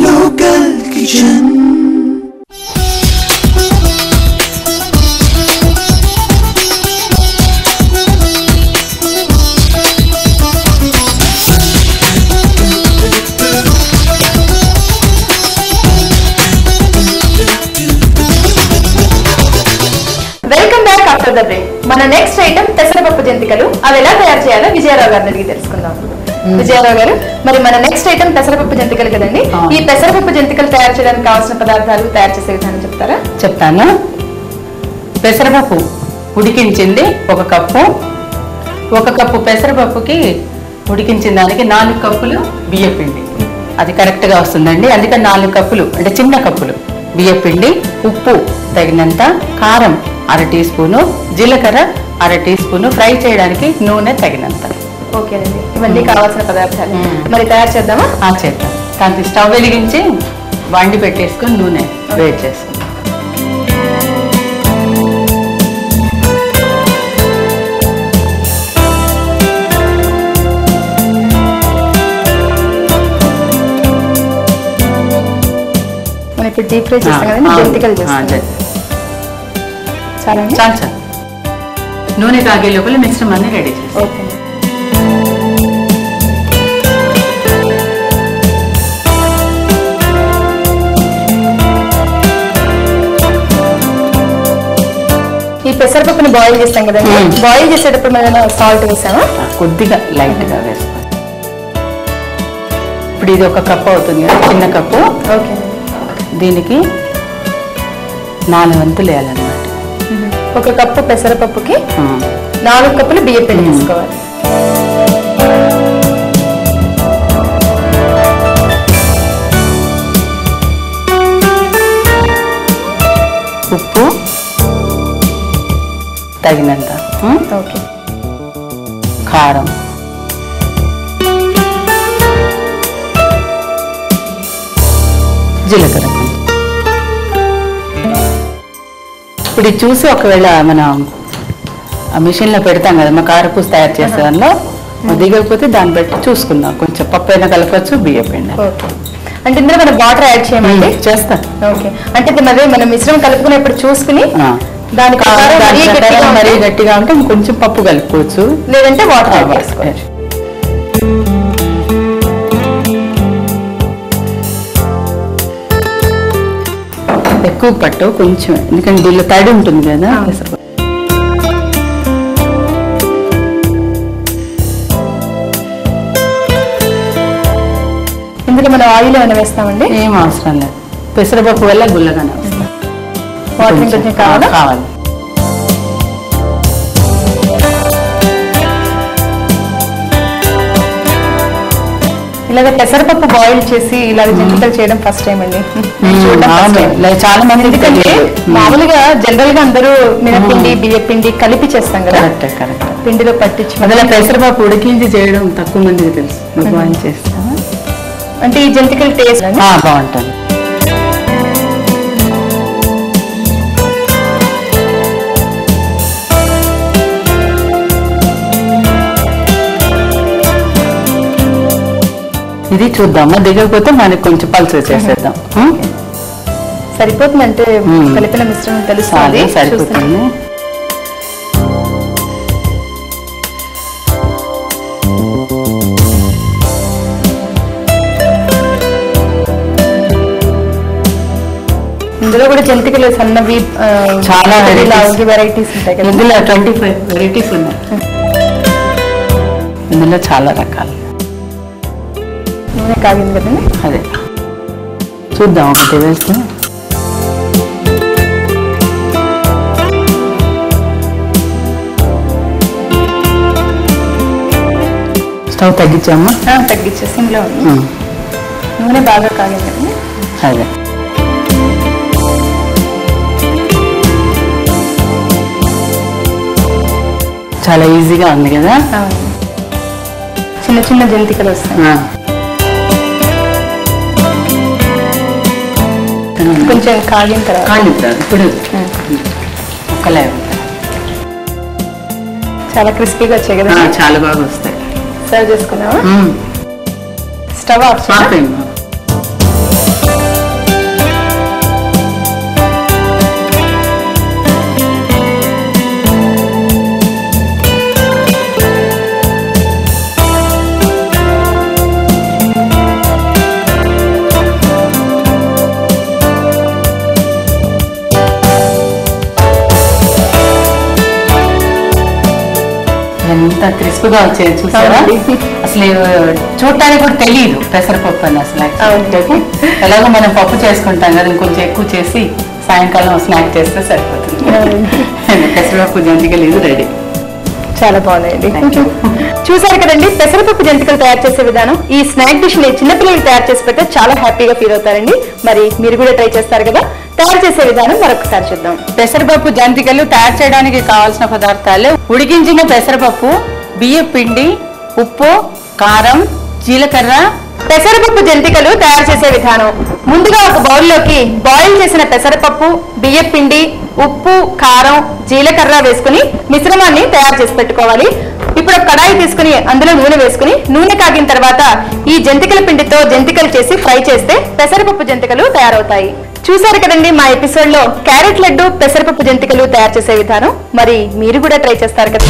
Local Kitchen. మన next item పెసరపప్పు జంతికలు. అవి ఎలా తయారు చేయాలో విజయరావు గారిని అడిగి తెలుసుకుందాం. విజయరావు గారు, మరి మన నెక్స్ట్ ఐటమ్ పెసరపప్పు జంతికలు కదండి. ఈ పెసరపప్పు జంతికలు తయారు చేయడానికి కావాల్సిన పదార్థాలు, తయారు చేసే విధానం చెప్తారా? చెప్తాను. పెసరపప్పు ఉడికించింది 1 కప్పు. 1 కప్పు పెసరపప్పుకి ఉడికించిన దానికి 4 కప్పులు బియ్యపిండి. అది కరెక్ట్ గా వస్తుందండి. అందుకని 4 కప్పులు అంటే చిన్న కప్పులు బియ్యపిండి, ఉప్పు తగినంత, కారం 1/2 టీ స్పూను, జీలకర్ర 1/2 టీ స్పూను, ఫ్రై చేయడానికి నూనె తగినంత. ఓకేనండి, ఇవన్నీ కావాల్సిన పదార్థాలు. మరి తయారు చేద్దామా? చేద్దాం. దానికి స్టవ్ వెలిగించి వండి పెట్టేసుకొని నూనె వేడి చేసుకుందాం. మనం ఇప్పుడు డీప్ ఫ్రై చేస్తాం కదండి, జంతికలు చేస్తాం. చాలు చాలు. నూనె కాగే లోపల మిశ్రమం అన్ని రెడీ చేస్తాం. ఓకే. ఈ పెసరపప్పుని బాయిల్ చేస్తాం కదండి, బాయిల్ చేసేటప్పుడు మనం సాల్ట్ వేసామా? కొద్దిగా లైట్ గా వేస్తాం. ఇప్పుడు ఇది 1 కప్పు అవుతుంది కదా, చిన్న కప్పు. ఓకే. దీనికి 4 వంతులు వేయాలన్నమాట. 1 కప్పు పెసరపప్పుకి 4 కప్పులు బియ్యపిండి తీసుకోవాలి. ఉప్పు తగినంత. ఓకే. కారం, జీలకర్ర. ఇప్పుడు ఇది చూసి ఒకవేళ మనం మిషన్ లో పెడతాం కదా, మా కారపూస తయారు చేసే దానిలో దిగకపోతే దాన్ని బట్టి చూసుకుందాం. కొంచెం పప్పు అయినా కలపచ్చు, బియ్యపిండి. ఓకే. అంటే ఇందులో మనం వాటర్ యాడ్ చేయమండి? చేస్తాం. ఓకే. అంటే మరి మనం మిశ్రమం కలుపుకునేప్పుడు చూసుకుని దానికి మరీ గట్టిగా ఉంటే కొంచెం పప్పు కలుపుకోవచ్చు, లేదంటే వాటర్ యాడ్ చేసుకోవచ్చు. ఎక్కువ పట్టు కొంచెం, ఎందుకంటే దీనిలో తడి ఉంటుంది కదా. ఇందులో మనం ఆయిల్ ఏమైనా వేస్తామండి? ఏం అవసరం లేదు, పెసరపప్పు వల్ల గుల్లగానే వస్తుంది. వాటర్ కొంచెం కావాలి. ఇలాగ పెసరపప్పు బాయిల్ చేసి ఇలాగ జంతికలు చేయడం ఫస్ట్ టైం అండి. చాలా మంది, ఎందుకంటే మామూలుగా జనరల్ గా అందరూ మినపిండి బియ్యపిండి కలిపి చేస్తాం కదా, పిండిలో పట్టించి. అందులో పెసరపప్పు ఉడికించి చేయడం తక్కువ మందికి తెలుసు. బాయిల్ చేస్తాం అంటే ఈ జంతికలు టేస్ట్ బాగుంటుంది. ఇది చూద్దామా, దిగకపోతే మనకి కొంచెం పల్చగా చేసేద్దాం. సరిపోతుందంటే కలిపిన మిశ్రమం తెలుస్తుంది. సరిపోతుంది. ఇందులో కూడా జంతికలు సన్నవి చాలా వెరైటీస్ ఉంటాయి కదా. ఇందులో 25 వెరైటీస్ ఉన్నాయి. ఇందులో చాలా రకాలు. నూనె కాగింది కదండి, అదే చూద్దాం. ఒకటి వేస్తే స్టవ్ తగ్గించామా? తగ్గించేసి ఇందులో నూనె బాగా కాగింది కదండి. అదే చాలా ఈజీగా ఉంది కదా. చిన్న చిన్న జంతికలు వస్తాయి. కొంచెం కాగిన తర్వాత ఇప్పుడు ఒక్కలే చాలా క్రిస్పీగా వచ్చాయి కదా. చాలా బాగా వస్తాయి. సర్వ్ చేసుకున్నావా? స్టవ్ ఆఫ్ ఆపేయండి. ఎంత క్రిస్ప్గా వచ్చాయి చూసారా? అసలు చూడటానికి కూడా తెలియదు పెసరపప్పు అని అసలు. ఎలాగో మనం పప్పు చేసుకుంటాం కదా, ఇంకొంచెం ఎక్కువ చేసి సాయంకాలం స్నాక్ చేస్తే సరిపోతుంది. పెసరపప్పు జంతికలు ఇది రెడీ. చాలా బాగున్నాయండి. చూసారు కదండి పెసరపప్పు జంతికలు తయారు చేసే విధానం. ఈ స్నాక్ డిష్ ని చిన్నపిల్లలకి తయారు చేసి పెడితే చాలా హ్యాపీగా ఫీల్ అవుతారండి. మరి మీరు కూడా ట్రై చేస్తారు కదా? తయారు చేసే విధానం మరొకసారి చూద్దాం. పెసరపప్పు జంతికలు తయారు చేయడానికి కావాల్సిన పదార్థాలు: ఉడికించిన పెసరపప్పు, బియ్యం పిండి, ఉప్పు, కారం, జీలకర్ర. పెసరపప్పు జంతికలు తయారు చేసే విధానం: ముందుగా ఒక బౌల్లోకి బాయిల్ చేసిన పెసరపప్పు, బియ్యం పిండి, ఉప్పు, కారం, జీలకర్ర వేసుకుని మిశ్రమాన్ని తయారు చేసి పెట్టుకోవాలి. ఇప్పుడు ఒక కడాయి తీసుకుని అందులో నూనె వేసుకుని నూనె కాగిన తర్వాత ఈ జంతికల పిండితో జంతికలు చేసి ఫ్రై చేస్తే పెసరపప్పు జంతికలు తయారవుతాయి. చూసారు కదండి మా ఎపిసోడ్ లో క్యారెట్ లడ్డు, పెసరపప్పు జంతికలు తయారు చేసే విధానం. మరి మీరు కూడా ట్రై చేస్తారు కదా?